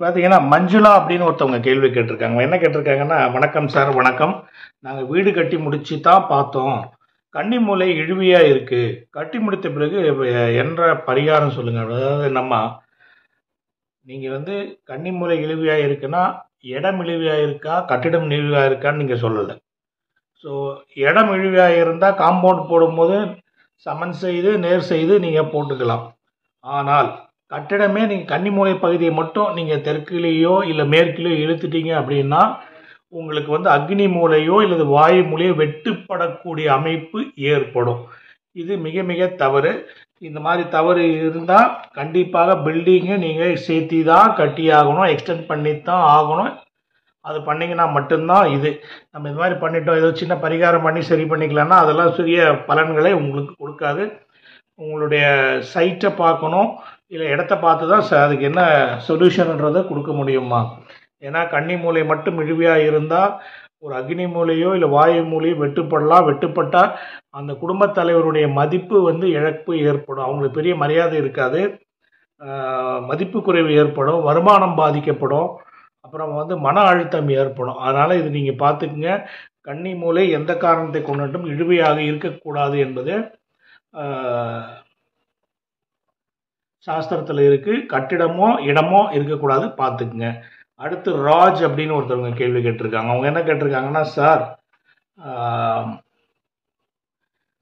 பார்த்தீங்கன்னா, மஞ்சுளா அப்படின்னு ஒருத்தவங்க கேள்வி கேட்டிருக்காங்க. என்ன கேட்டிருக்காங்கன்னா, "வணக்கம் சார், வணக்கம். நாங்க வீடு கட்டி முடிச்சு தான் பார்த்தோம். கன்னி மூலை இழுவியா இருக்கு. கட்டி முடித்த பிறகு என்ற பரிகாரம் சொல்லுங்க." அதாவது நீங்க கன்னி மூலை இழுவியா இருக்குன்னா, இடம் இழுவியா இருக்கா, கட்டிடம் இழுவியா இருக்கான்னு நீங்க சொல்லல. ஸோ இடம் இழுவியா இருந்தா காம்பவுண்ட் போடும்போது சமன் செய்து, நேர் செய்து நீங்க போட்டுக்கலாம். ஆனால் கட்டிடமே நீங்க கன்னிமூலை பகுதியை மட்டும் நீங்க தெற்குலேயோ இல்ல மேற்கிலேயோ இழுத்துட்டீங்க அப்படின்னா உங்களுக்கு அக்னி மூலையோ இல்லது வாயு மூலையோ வெட்டுப்படக்கூடிய அமைப்பு ஏற்படும். இது மிக மிக தவறு. இந்த மாதிரி தவறு இருந்தால் கண்டிப்பாக பில்டிங்கை நீங்கள் சேர்த்தி தான் கட்டியாகணும், எக்ஸ்டெண்ட் பண்ணித்தான் ஆகணும். அது பண்ணிங்கன்னா மட்டும்தான் இது. நம்ம இது மாதிரி பண்ணிட்டோம், ஏதோ சின்ன பரிகாரம் பண்ணி சரி பண்ணிக்கலாம்னா அதெல்லாம் சிறிய பலன்களை உங்களுக்கு கொடுக்காது. உங்களுடைய சைட்டை பார்க்கணும், இல்லை இடத்த பார்த்து தான் அதுக்கு என்ன சொல்யூஷன்ன்றதை கொடுக்க முடியுமா. ஏன்னா கன்னி மூலை மட்டும் இழுவியாக இருந்தால் ஒரு அக்னி மூலையோ இல்லை வாயு மூலையோ வெட்டுப்படலாம். வெட்டுப்பட்டால் அந்த குடும்பத் தலைவருடைய மதிப்பு இழப்பு ஏற்படும். அவங்களுக்கு பெரிய மரியாதை இருக்காது, மதிப்பு குறைவு ஏற்படும், வருமானம் பாதிக்கப்படும், அப்புறம் மன அழுத்தம் ஏற்படும். அதனால் இது நீங்கள் பார்த்துக்குங்க. கன்னி மூலை எந்த காரணத்தை கொண்டும் இழுவையாக இருக்கக்கூடாது என்பது சாஸ்திரத்தில் இருக்குது. கட்டிடமோ இடமோ இருக்கக்கூடாது, பார்த்துக்குங்க. அடுத்து ராஜ் அப்படின்னு ஒருத்தவங்க கேள்வி கேட்டிருக்காங்க. அவங்க என்ன கேட்டிருக்காங்கன்னா, சார்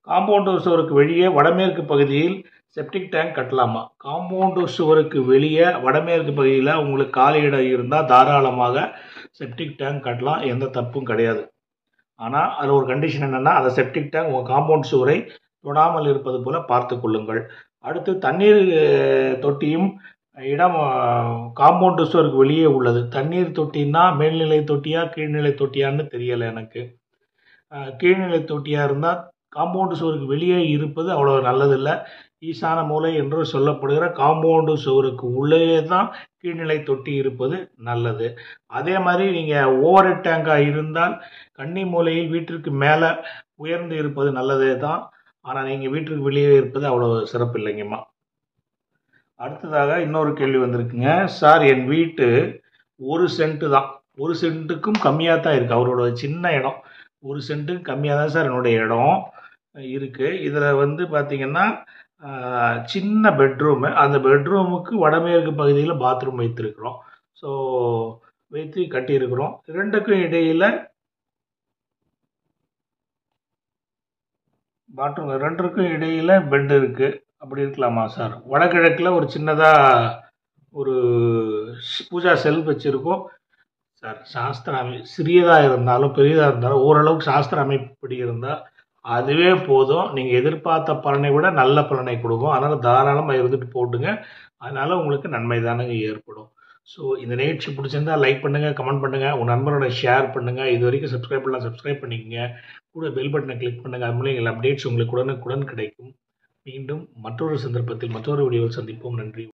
காம்பவுண்டு சுவருக்கு வெளியே வடமேற்கு பகுதியில் செப்டிக் டேங்க் கட்டலாமா? காம்பவுண்டு சுவருக்கு வெளியே வடமேற்கு பகுதியில் உங்களுக்கு காலி இடம் இருந்தால் தாராளமாக செப்டிக் டேங்க் கட்டலாம், எந்த தப்பும் கிடையாது. ஆனால் அதில் ஒரு கண்டிஷன் என்னென்னா, அந்த செப்டிக் டேங்க் உங்கள் காம்பவுண்ட் சுவரை தொடாமல் இருப்பது போல் பார்த்து கொள்ளுங்கள். அடுத்து தண்ணீர் தொட்டியும் இடம் காம்பவுண்டு சுவருக்கு வெளியே உள்ளது. தண்ணீர் தொட்டின்னா மேல்நிலை தொட்டியா கீழ்நிலை தொட்டியான்னு தெரியலை எனக்கு. கீழ்நிலை தொட்டியாக இருந்தால் காம்பவுண்டு சுவருக்கு வெளியே இருப்பது அவ்வளோ நல்லதில்லை. ஈசான மூலை என்று சொல்லப்படுகிற காம்பவுண்டு சுவருக்கு உள்ளே தான் கீழ்நிலை தொட்டி இருப்பது நல்லது. அதே மாதிரி நீங்கள் ஓவர் ஹெட் டேங்காக இருந்தால் கன்னி மூலையில் வீட்டிற்கு மேலே உயர்ந்து இருப்பது நல்லதே தான். ஆனால் நீங்கள் வீட்டிற்கு வெளியே இருப்பது அவ்வளோ சிறப்பு இல்லைங்கம்மா. அடுத்ததாக இன்னொரு கேள்வி வந்திருக்குங்க. சார், என் வீட்டு 1 சென்ட்டு தான், 1 சென்ட்டுக்கும் கம்மியாக தான் இருக்குது. அவரோட சின்ன இடம் 1 சென்ட்டுக்கு கம்மியாக தான் சார் என்னுடைய இடம் இருக்குது. இதில் பார்த்திங்கன்னா சின்ன பெட்ரூமு, அந்த பெட்ரூமுக்கு வடமேற்கு பகுதியில் பாத்ரூம் வைத்திருக்கிறோம். ஸோ வைத்து கட்டியிருக்கிறோம். ரெண்டுக்கும் இடையில் பாத்ரூம், ரெண்டுக்கும் இடையில் பெட் இருக்குது. அப்படி இருக்கலாமா சார்? வடகிழக்கில் ஒரு சின்னதாக ஒரு பூஜா செல்ஃப் வச்சுருக்கோம் சார். சாஸ்திர சிறியதாக இருந்தாலும் பெரியதாக இருந்தாலும் ஓரளவுக்கு சாஸ்திர அமைப்புப்படி இருந்தால் அதுவே போதும். நீங்கள் எதிர்பார்த்த பலனை விட நல்ல பலனை கொடுக்கும். அதனால் தாராளமாக இருந்துட்டு போட்டுங்க. அதனால் உங்களுக்கு நன்மை தானங்க ஏற்படும். ஸோ இந்த நிகழ்ச்சி பிடிச்சிருந்தா லைக் பண்ணுங்கள், கமெண்ட் பண்ணுங்கள், உங்கள் நண்பரோட ஷேர் பண்ணுங்கள். இது வரைக்கும் சப்ஸ்கிரைப் பண்ணலாம், சப்ஸ்கிரைப் பண்ணிக்கோங்க. கூட பெல் பட்டனை கிளிக் பண்ணுங்கள். அது மூலம் எங்கள் அப்டேட்ஸ் உங்களுக்கு உடனுக்குடன் கிடைக்கும். மீண்டும் மற்றொரு சந்தர்ப்பத்தில் மற்றொரு வீடியோவில் சந்திப்போம். நன்றி.